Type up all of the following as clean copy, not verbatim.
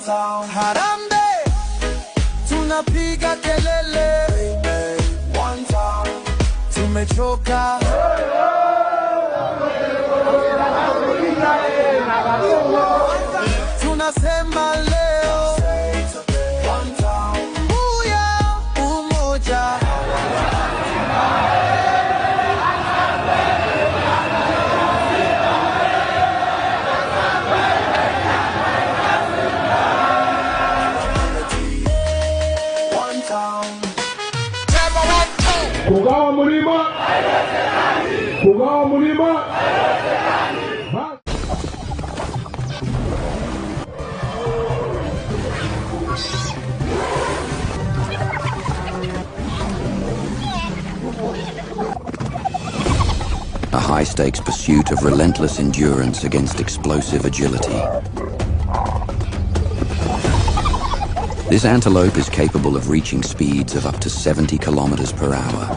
Harambe, tunapiga kelele. One town, tumechoka. Tunasema leo. One town, uya umoja. Kugawa mulima, kugawa mulima. A high-stakes pursuit of relentless endurance against explosive agility. This antelope is capable of reaching speeds of up to 70 kilometers per hour.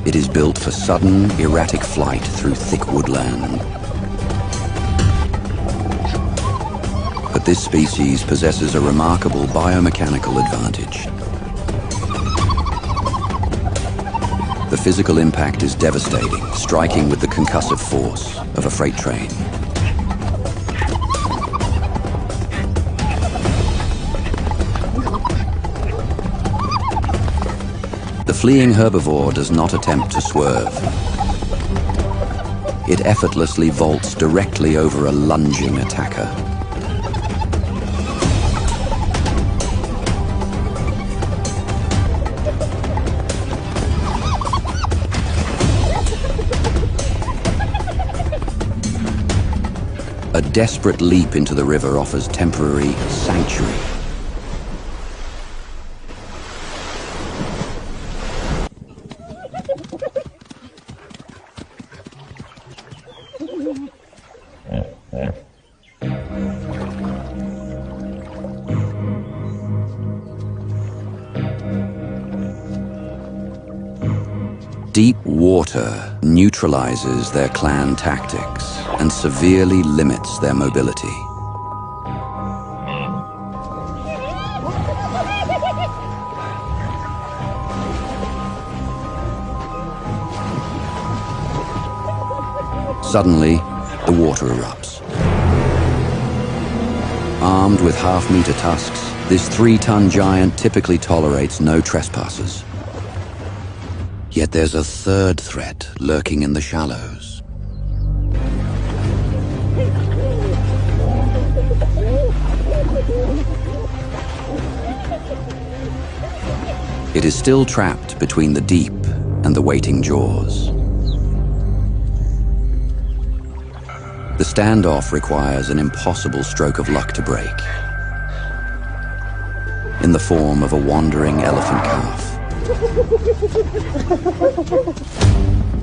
It is built for sudden, erratic flight through thick woodland. But this species possesses a remarkable biomechanical advantage. The physical impact is devastating, striking with the concussive force of a freight train. The fleeing herbivore does not attempt to swerve. It effortlessly vaults directly over a lunging attacker. A desperate leap into the river offers temporary sanctuary. Deep water neutralizes their clan tactics and severely limits their mobility. Suddenly, the water erupts. Armed with half-meter tusks, this 3-ton giant typically tolerates no trespassers. Yet there's a third threat lurking in the shallows. It is still trapped between the deep and the waiting jaws. The standoff requires an impossible stroke of luck to break, in the form of a wandering elephant calf.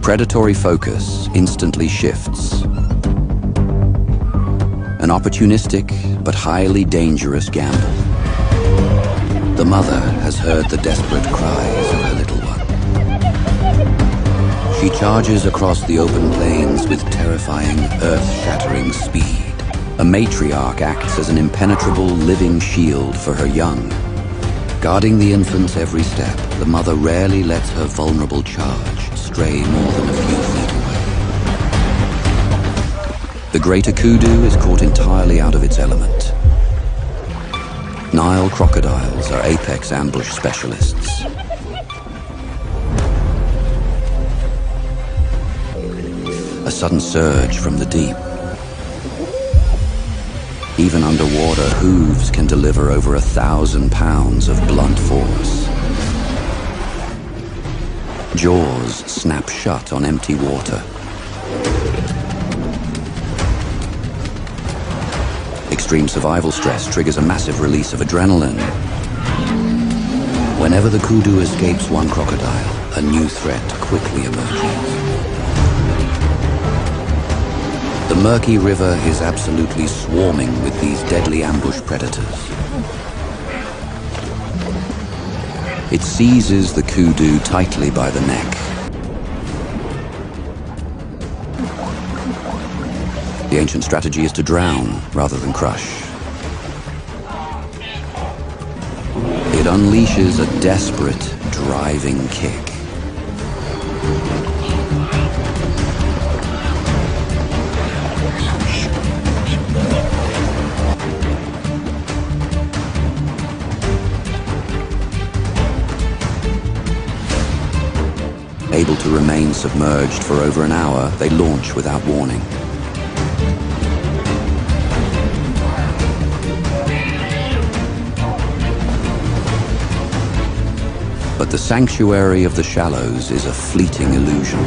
Predatory focus instantly shifts. An opportunistic but highly dangerous gamble. The mother has heard the desperate cries of her little one. She charges across the open plains with terrifying, earth-shattering speed. A matriarch acts as an impenetrable living shield for her young. Guarding the infants every step, the mother rarely lets her vulnerable charge stray more than a few feet away. The greater kudu is caught entirely out of its element. Nile crocodiles are apex ambush specialists. A sudden surge from the deep. Even underwater, hooves can deliver over 1,000 pounds of blunt force. Jaws snap shut on empty water. Extreme survival stress triggers a massive release of adrenaline. Whenever the kudu escapes one crocodile, a new threat quickly emerges. The murky river is absolutely swarming with these deadly ambush predators. It seizes the kudu tightly by the neck. The ancient strategy is to drown rather than crush. It unleashes a desperate, driving kick. Able to remain submerged for over an hour, they launch without warning. But the sanctuary of the shallows is a fleeting illusion.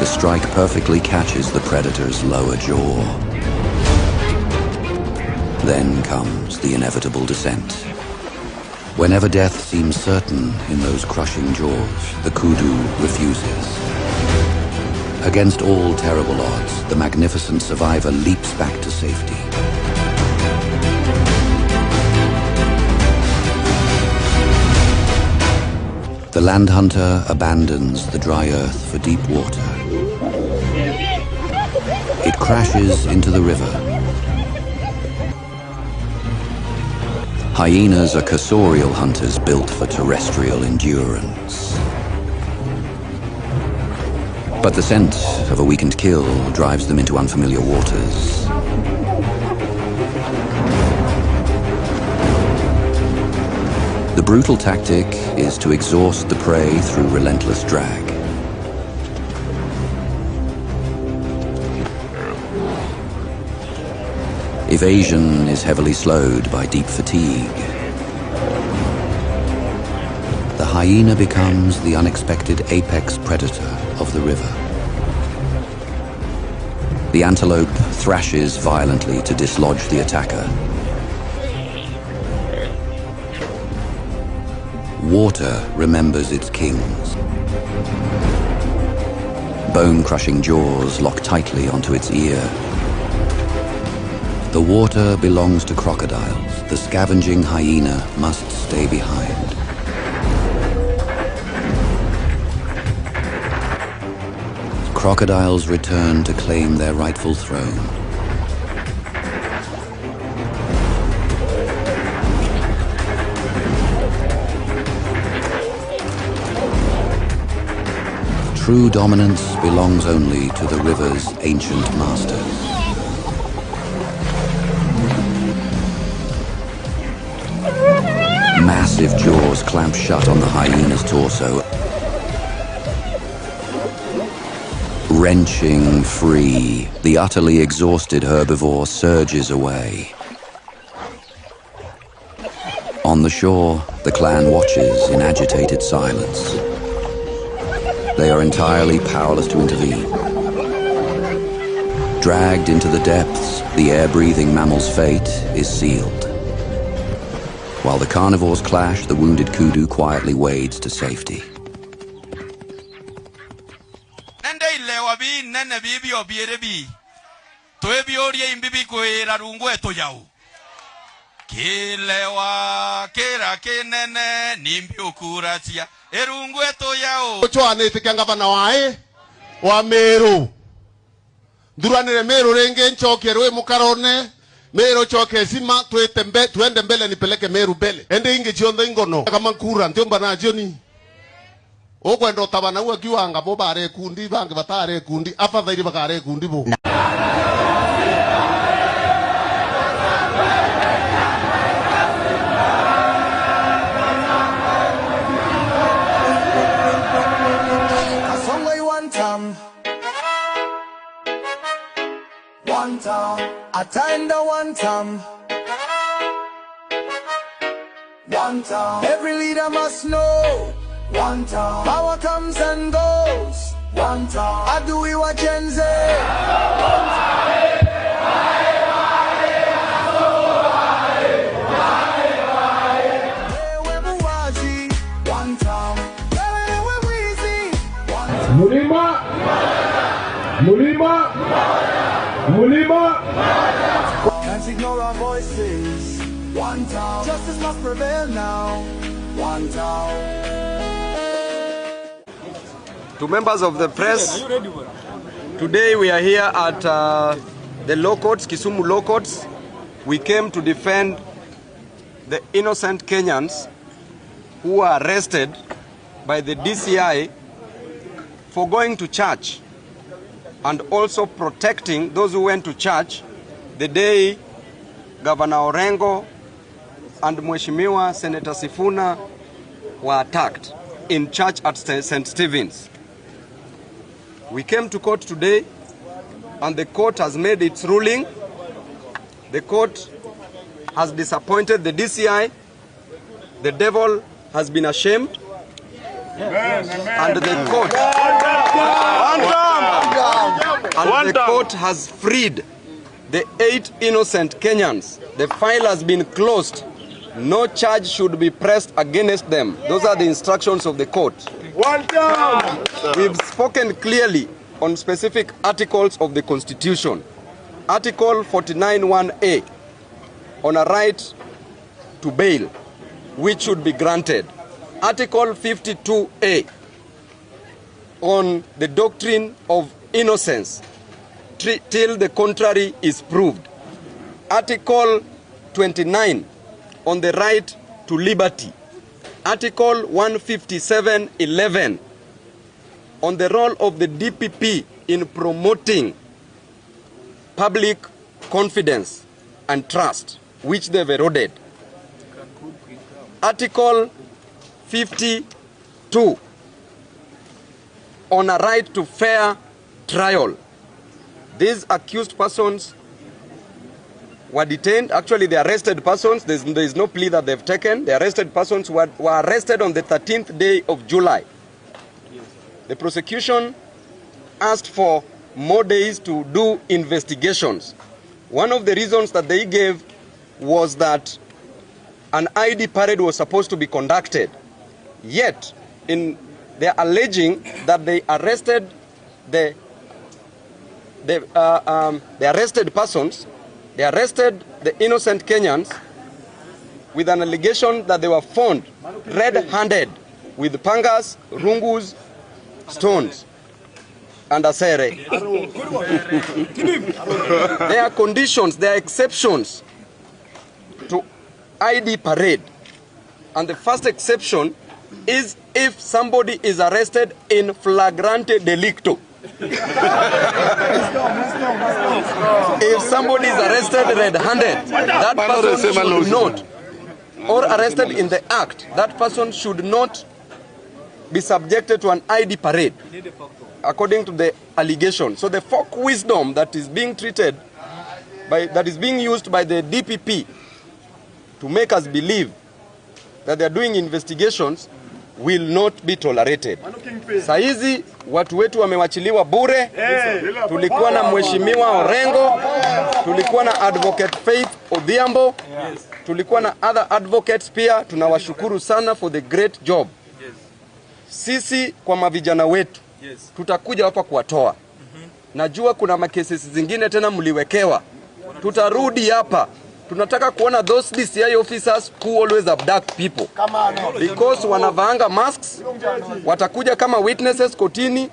The strike perfectly catches the predator's lower jaw. Then comes the inevitable descent. Whenever death seems certain in those crushing jaws, the kudu refuses. Against all terrible odds, the magnificent survivor leaps back to safety. The land hunter abandons the dry earth for deep water. It crashes into the river. Hyenas are cursorial hunters built for terrestrial endurance. But the scent of a weakened kill drives them into unfamiliar waters. The brutal tactic is to exhaust the prey through relentless drag. Evasion is heavily slowed by deep fatigue. The hyena becomes the unexpected apex predator of the river. The antelope thrashes violently to dislodge the attacker. Water remembers its kings. Bone-crushing jaws lock tightly onto its ear. The water belongs to crocodiles. The scavenging hyena must stay behind. Crocodiles return to claim their rightful throne. True dominance belongs only to the river's ancient masters. Massive jaws clamp shut on the hyena's torso. Wrenching free, the utterly exhausted herbivore surges away. On the shore, the clan watches in agitated silence. They are entirely powerless to intervene. Dragged into the depths, the air-breathing mammal's fate is sealed. While the carnivores clash, the wounded kudu quietly wades to safety. Mero choke sima tuende mbele nipeleke Meru mbele. Ende inge chionda ingono. Kama nkura ntiomba na jioni. Ogwe ndo tabana uwe kiwanga bo bare kundi bange batare kundi afadhali bakare kundi bo. One time, attenda one time. One time, every leader must know. One time, power comes and goes. One time, I do it what Gen Z. One time, Mulima. Mulima. Mulima. Can't ignore our voices. One town. Justice must prevail now. One town. To members of the press, today we are here at the law courts, Kisumu law courts. We came to defend the innocent Kenyans who were arrested by the DCI for going to church and also protecting those who went to church the day Governor Orengo and Mheshimiwa Senator Sifuna were attacked in church at St. Stephen's. We came to court today and the court has made its ruling. The court has disappointed the DCI. The devil has been ashamed. And the court has freed the 8 innocent Kenyans. The file has been closed. No charge should be pressed against them. Those are the instructions of the court. We've spoken clearly on specific articles of the Constitution. Article 49(1)(a) on a right to bail, which should be granted. Article 52(a) on the doctrine of innocence till the contrary is proved. Article 29 on the right to liberty. Article 157(11) on the role of the DPP in promoting public confidence and trust, which they've eroded. Article 52 on a right to fair trial. These accused persons were detained. Actually, the arrested persons, there is no plea that they've taken. The arrested persons were arrested on the 13th day of July. The prosecution asked for more days to do investigations. One of the reasons that they gave was that an ID parade was supposed to be conducted. Yet, they're alleging that they arrested the arrested persons, they arrested the innocent Kenyans with an allegation that they were found red-handed with pangas, rungus, stones, and asere. There are conditions, there are exceptions to ID parade. And the first exception is if somebody is arrested in flagrante delicto. If somebody is arrested red-handed, that person should not, or arrested in the act, that person should not be subjected to an ID parade, according to the allegation. So the folk wisdom that is being treated that is being used by the DPP to make us believe that they are doing investigations will not be tolerated. Saizi watu wetu wamewachiliwa bure. Tulikuwa na Mheshimiwa Orengo, tulikuwa na Advocate Faith Odhiambo, tulikuwa na other advocates pia. Tunawashukuru sana for the great job. Sisi kwa mavijana wetu tutakuja hapa kuwatoa. Najua kuna makesi zingine tena mliwekewa. Tutarudi hapa. Tunataka kuona those DCI officers who always abduct people. Because wanavaanga masks, watakuja kama witnesses kotini.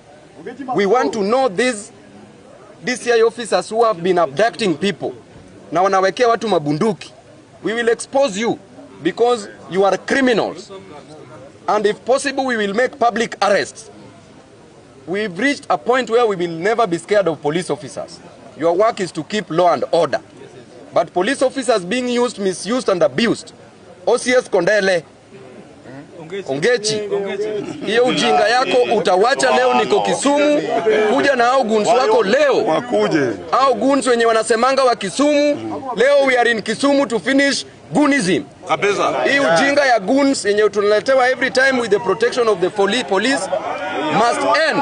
We want to know these DCI officers who have been abducting people. Na wanawekea watu mabunduki. We will expose you because you are criminals. And if possible, we will make public arrests. We've reached a point where we will never be scared of police officers. Your work is to keep law and order. But police officers being used, misused and abused. OCS Kondele, Ongechi, hiyo ujinga yako utawacha leo. Niko Kisumu, kuja na hao guns wako leo. Wakuje. Hao guns wenye wanasemanga wa Kisumu, leo we are in Kisumu to finish goonism. Kabisa. Hii ujinga ya guns yenye tunaletewa every time with the protection of the police must end.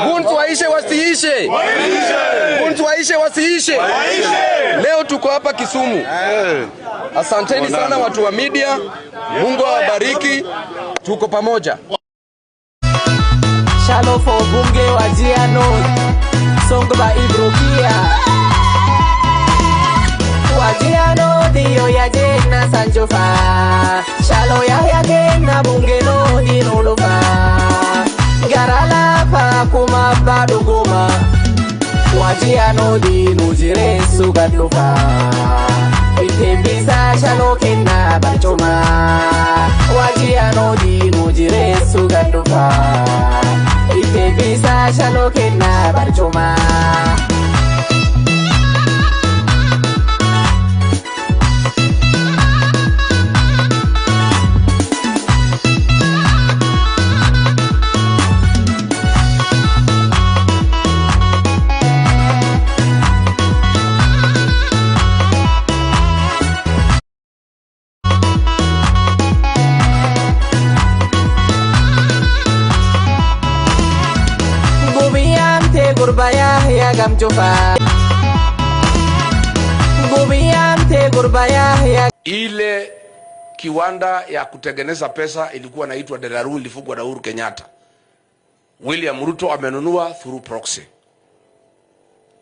Guns waishe wasiishe. Guns waishe wasiishe. Leo tuko hapa Kisumu. Asanteni sana watu wa media. Mungu awabariki. Tuko pamoja. Shallow for bunge wajiano Songba ibrokia Wajiano diyo ya jena sanjofa Shallow ya jena bunge no dinolofa Garala pa kuma baduguma Wajiano di nujire sugadlufa Ite bisa shallow kena barchoma Wajiano di nujire sugadlufa Ite bisa shallow kena barchoma Gurbaya ya gamjofa Gubiante gurbaya ya ile kiwanda ya kutengeneza pesa ilikuwa naitwa Delaru, ilifungwa na Uhuru Kenyatta. William Ruto amenunua through proxy.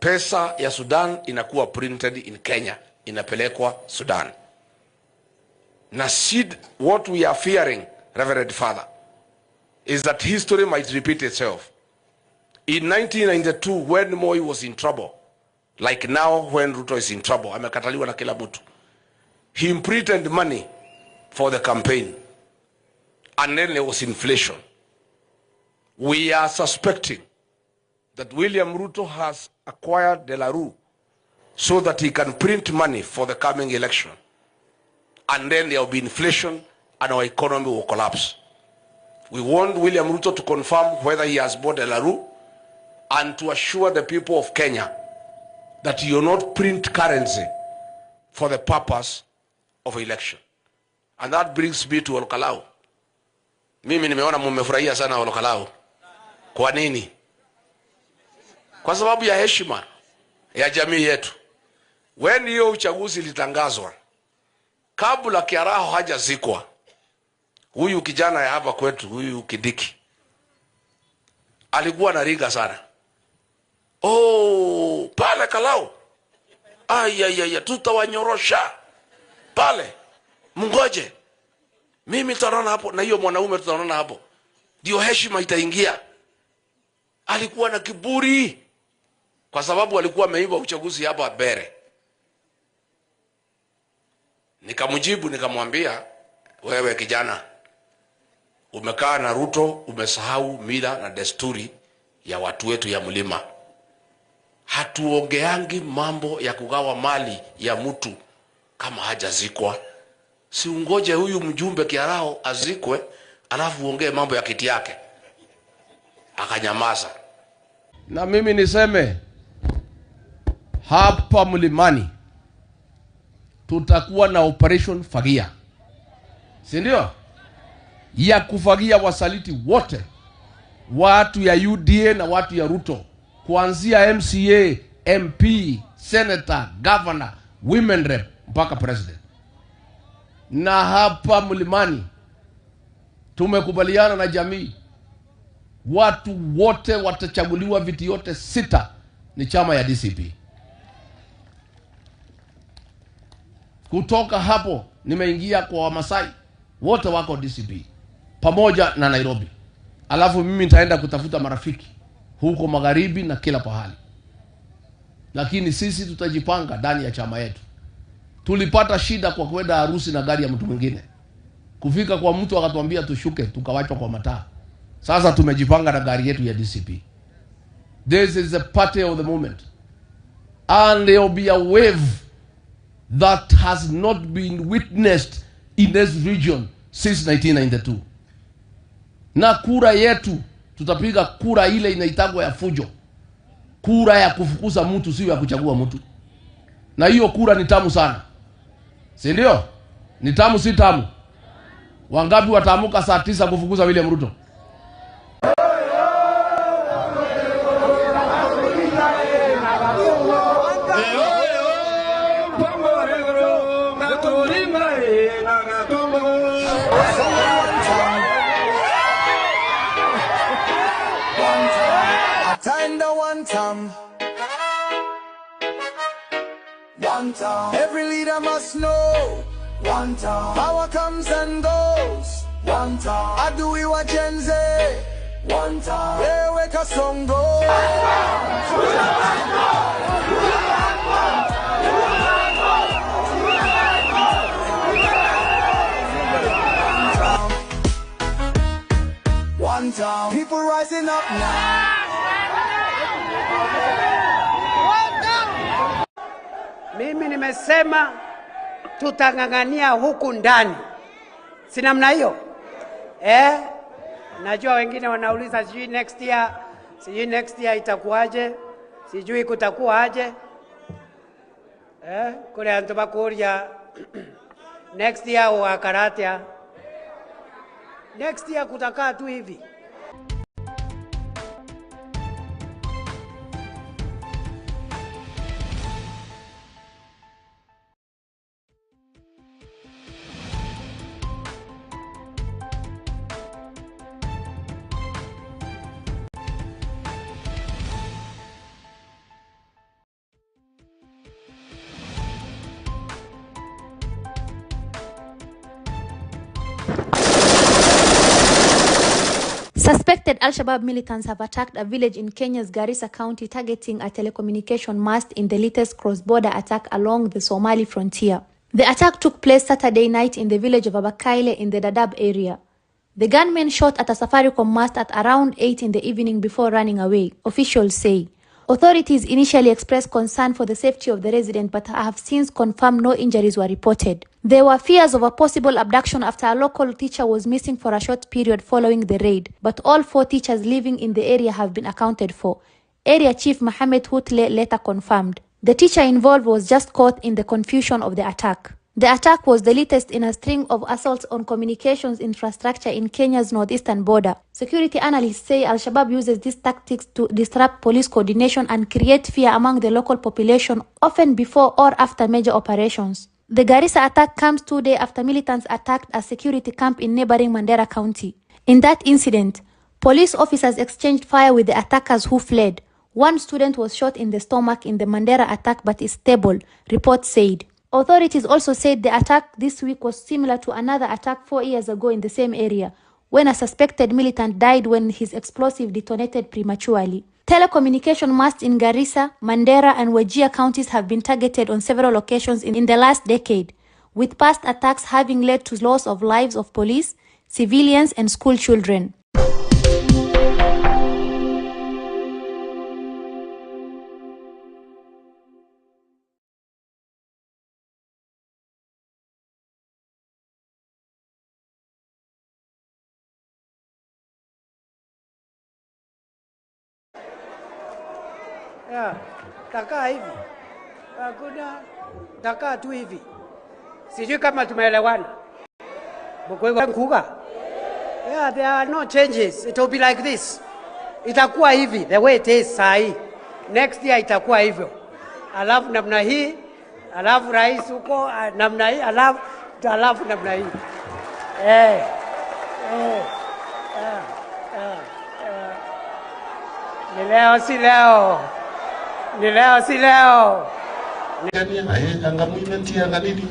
Pesa ya Sudan inakuwa printed in Kenya, inapelekwa Sudan. Na what we are fearing, Reverend Father, is that history might repeat itself. In 1992, when Moi was in trouble, like now when Ruto is in trouble, amekataliwa na kila mtu, he imprinted money for the campaign, and then there was inflation. We are suspecting that William Ruto has acquired Delaru so that he can print money for the coming election, and then there will be inflation and our economy will collapse. We want William Ruto to confirm whether he has bought Delaru and to assure the people of Kenya that you will not print currency for the purpose of election. And that brings me to Olokalao. Mimi nimeona mmefurahia sana Olokalao. Kwa nini? Kwa sababu ya heshima ya jamii yetu. When hiyo uchaguzi litangazwa, kabla Kiaraho hajazikwa, huyu kijana ya hapa kwetu, huyu Kidiki, alikuwa na riga sana. Oh, pale Kalau. Ay, tutawanyorosha. Pale. Mngoje. Mimi tutaona hapo na hiyo mwanaume tutaona hapo. Ndio heshima itaingia. Alikuwa na kiburi kwa sababu alikuwa ameiba uchaguzi hapa Bere. Nikamjibu nikamwambia, wewe kijana, umekaa na Ruto, umesahau mila na desturi ya watu wetu ya mlima. Hatuongeangi mambo ya kugawa mali ya mtu kama hajazikwa. Si ungoje huyu mjumbe Kiarao azikwe alafu uongee mambo ya kiti yake. Akanyamaza. Na mimi niseme hapa mlimani tutakuwa na operation fagia, si ndio? Ya kufagia wasaliti wote, watu ya UDA na watu ya Ruto, kuanzia MCA, MP, Senator, Governor, Women Rep mpaka President. Na hapa mlimani tumekubaliana na jamii, watu wote watachaguliwa, viti yote 6 ni chama ya DCP. Kutoka hapo nimeingia kwa Wamasai, wote wako DCP pamoja na Nairobi. Alafu mimi nitaenda kutafuta marafiki huko magharibi na kila pahali. Lakini sisi tutajipanga ndani ya chama yetu. Tulipata shida kwa kwenda harusi na gari ya mtu mwingine. Kufika kwa mtu akatuambia tushuke, tukawachwa kwa mataa. Sasa tumejipanga na gari yetu ya DCP. This is a party of the moment. And there will be a wave that has not been witnessed in this region since 1992. Na kura yetu, tutapiga kura ile inaitagwa ya fujo. Kura ya kufukuza mtu, sio ya kuchagua mtu. Na hiyo kura ni tamu sana. Si ndio? Ni tamu si tamu? Wangapi wataamuka saa 9 kufukuza William Ruto? one time. One time. Every leader must know. One time. Power comes and goes. One time. I do it what Gen Z. One time. They wake a song go. One time. People rising up now. Mimi nimesema tutang'ang'ania huku ndani. Si namna hiyo? Najua wengine wanauliza sijui next year itakuwaje? Sijui kutakuwa aje? Kule antu bakuria next year wa karatia. Next year kutakaa tu hivi. Suspected Al-Shabaab militants have attacked a village in Kenya's Garissa County, targeting a telecommunication mast in the latest cross-border attack along the Somali frontier. The attack took place Saturday night in the village of Abakaile in the Dadaab area. The gunmen shot at a Safaricom mast at around 8 in the evening before running away, officials say. Authorities initially expressed concern for the safety of the resident but have since confirmed no injuries were reported. There were fears of a possible abduction after a local teacher was missing for a short period following the raid, but all 4 teachers living in the area have been accounted for. Area Chief Mohammed Hutle later confirmed. The teacher involved was just caught in the confusion of the attack. The attack was the latest in a string of assaults on communications infrastructure in Kenya's northeastern border. Security analysts say Al-Shabaab uses these tactics to disrupt police coordination and create fear among the local population, often before or after major operations. The Garissa attack comes 2 days after militants attacked a security camp in neighboring Mandera County. In that incident, police officers exchanged fire with the attackers who fled. One student was shot in the stomach in the Mandera attack but is stable, reports said. Authorities also said the attack this week was similar to another attack 4 years ago in the same area, when a suspected militant died when his explosive detonated prematurely. Telecommunication masts in Garissa, Mandera and Wajir counties have been targeted on several occasions in the last decade, with past attacks having led to loss of lives of police, civilians and school children. Takaa hivi. Hakuna takaa tu hivi. Sijui kama tumeelewana. There are no changes. It will be like this. Itakuwa hivi the way it is sahi. Next year itakuwa hivyo. Alafu namna hii, alafu rais huko namna hii, alafu namna hii. Ni leo si leo. Ni leo si leo. Anga movement ya nganini.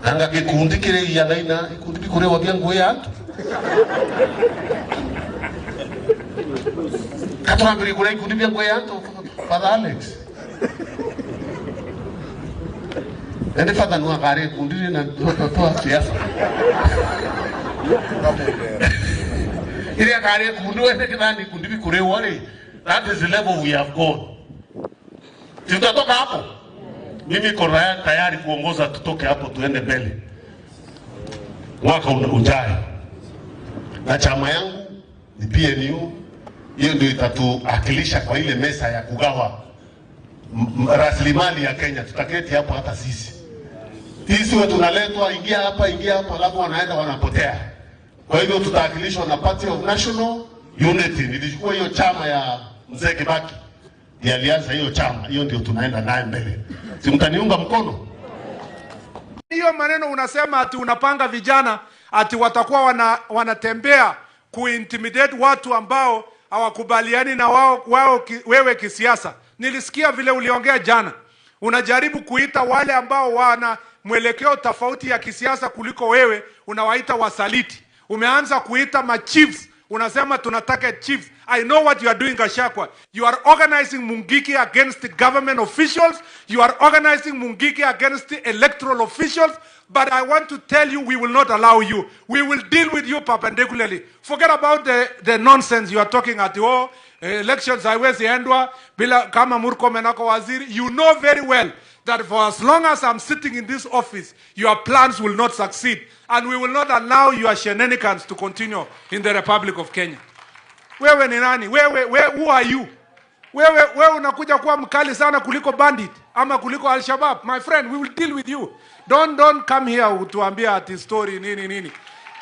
Anga gikundi kire ya naina ikundi bikore wabia nguo yantu. Katambiri kure ikundi bya nguo yantu Father Alex. Ende Father no akare ikundi na toa siasa. Ile akare ikundi wende kidani ikundi bikore wale. That is the level we have gone. Tutatoka hapo. Mimi kora tayari kuongoza tutoke hapo tuende mbele. Mwaka ujao. Na chama yangu ni PNU, hiyo ndio itatuakilisha kwa ile mesa ya kugawa rasilimali ya Kenya. Tutaketi hapo hata sisi. Sisi wetu tunaletwa ingia hapa alafu wanaenda wanapotea. Kwa hivyo tutaakilishwa na Party of National Unity. Nilichukua hiyo chama ya Mzee Kibaki. Alianza hiyo chama, hiyo ndio tunaenda naye mbele. Si mtaniunga mkono? Hiyo maneno unasema ati unapanga vijana ati watakuwa wanatembea kuintimidate watu ambao hawakubaliani na wewe kisiasa. Nilisikia vile uliongea jana. Unajaribu kuita wale ambao wana mwelekeo tofauti ya kisiasa kuliko wewe, unawaita wasaliti. Umeanza kuita machiefs, unasema tunataka chiefs. I know what you are doing, Gachagua. You are organizing Mungiki against the government officials. You are organizing Mungiki against the electoral officials. But I want to tell you, we will not allow you. We will deal with you perpendicularly. Forget about the nonsense you are talking at elections. Haiwezi endwa bila kama Murkomen ako waziri. You know very well that for as long as I'm sitting in this office, your plans will not succeed. And we will not allow your shenanigans to continue in the Republic of Kenya. Wewe ni nani? Who are you? Wewe unakuja kuwa mkali sana kuliko bandit ama kuliko Al-Shabaab. My friend, we will deal with you. Don't come here utuambia ati story nini.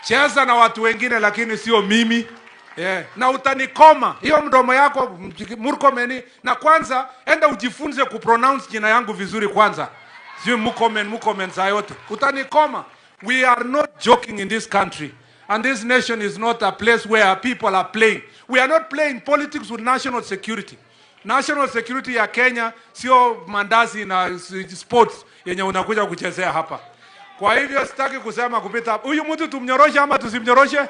Cheza na watu wengine lakini sio mimi. Yeah. Na utanikoma. Hiyo mdomo yako Murkomen, na kwanza enda ujifunze kupronounce jina yangu vizuri kwanza. Sio Murkomen saa yote. Utanikoma. We are not joking in this country. And this nation is not a place where people are playing. We are not playing politics with national security. National security ya Kenya sio mandazi na sports yenye unakuja kuchezea hapa. Kwa hivyo sitaki kusema kupita hapa. Huyu mtu tumnyoroshe ama tusimnyoroshe?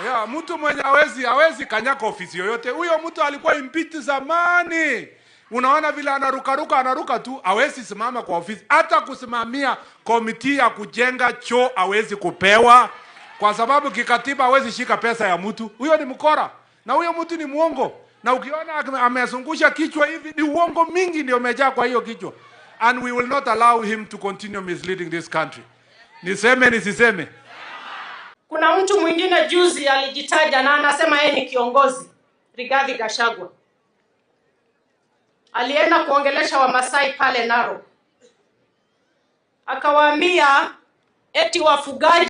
Yeah, mtu mwenye hawezi kanyaka ofisi yoyote. Huyo mtu alikuwa impeached zamani. Unaona vile anaruka tu, hawezi simama kwa ofisi. Hata kusimamia komiti ya kujenga choo hawezi kupewa. Kwa sababu kikatiba hawezi shika pesa ya mtu. Huyo ni mkora. Na huyo mtu ni muongo. Na ukiona amezungusha kichwa hivi, ni uongo mingi ndio umejaa kwa hiyo kichwa. And we will not allow him to continue misleading this country. Niseme nisiseme? Kuna mtu mwingine juzi alijitaja na anasema yeye ni kiongozi, Rigathi Gachagua. Alienda kuongelesha Wamasai pale Narok. Akawaambia eti wafugaji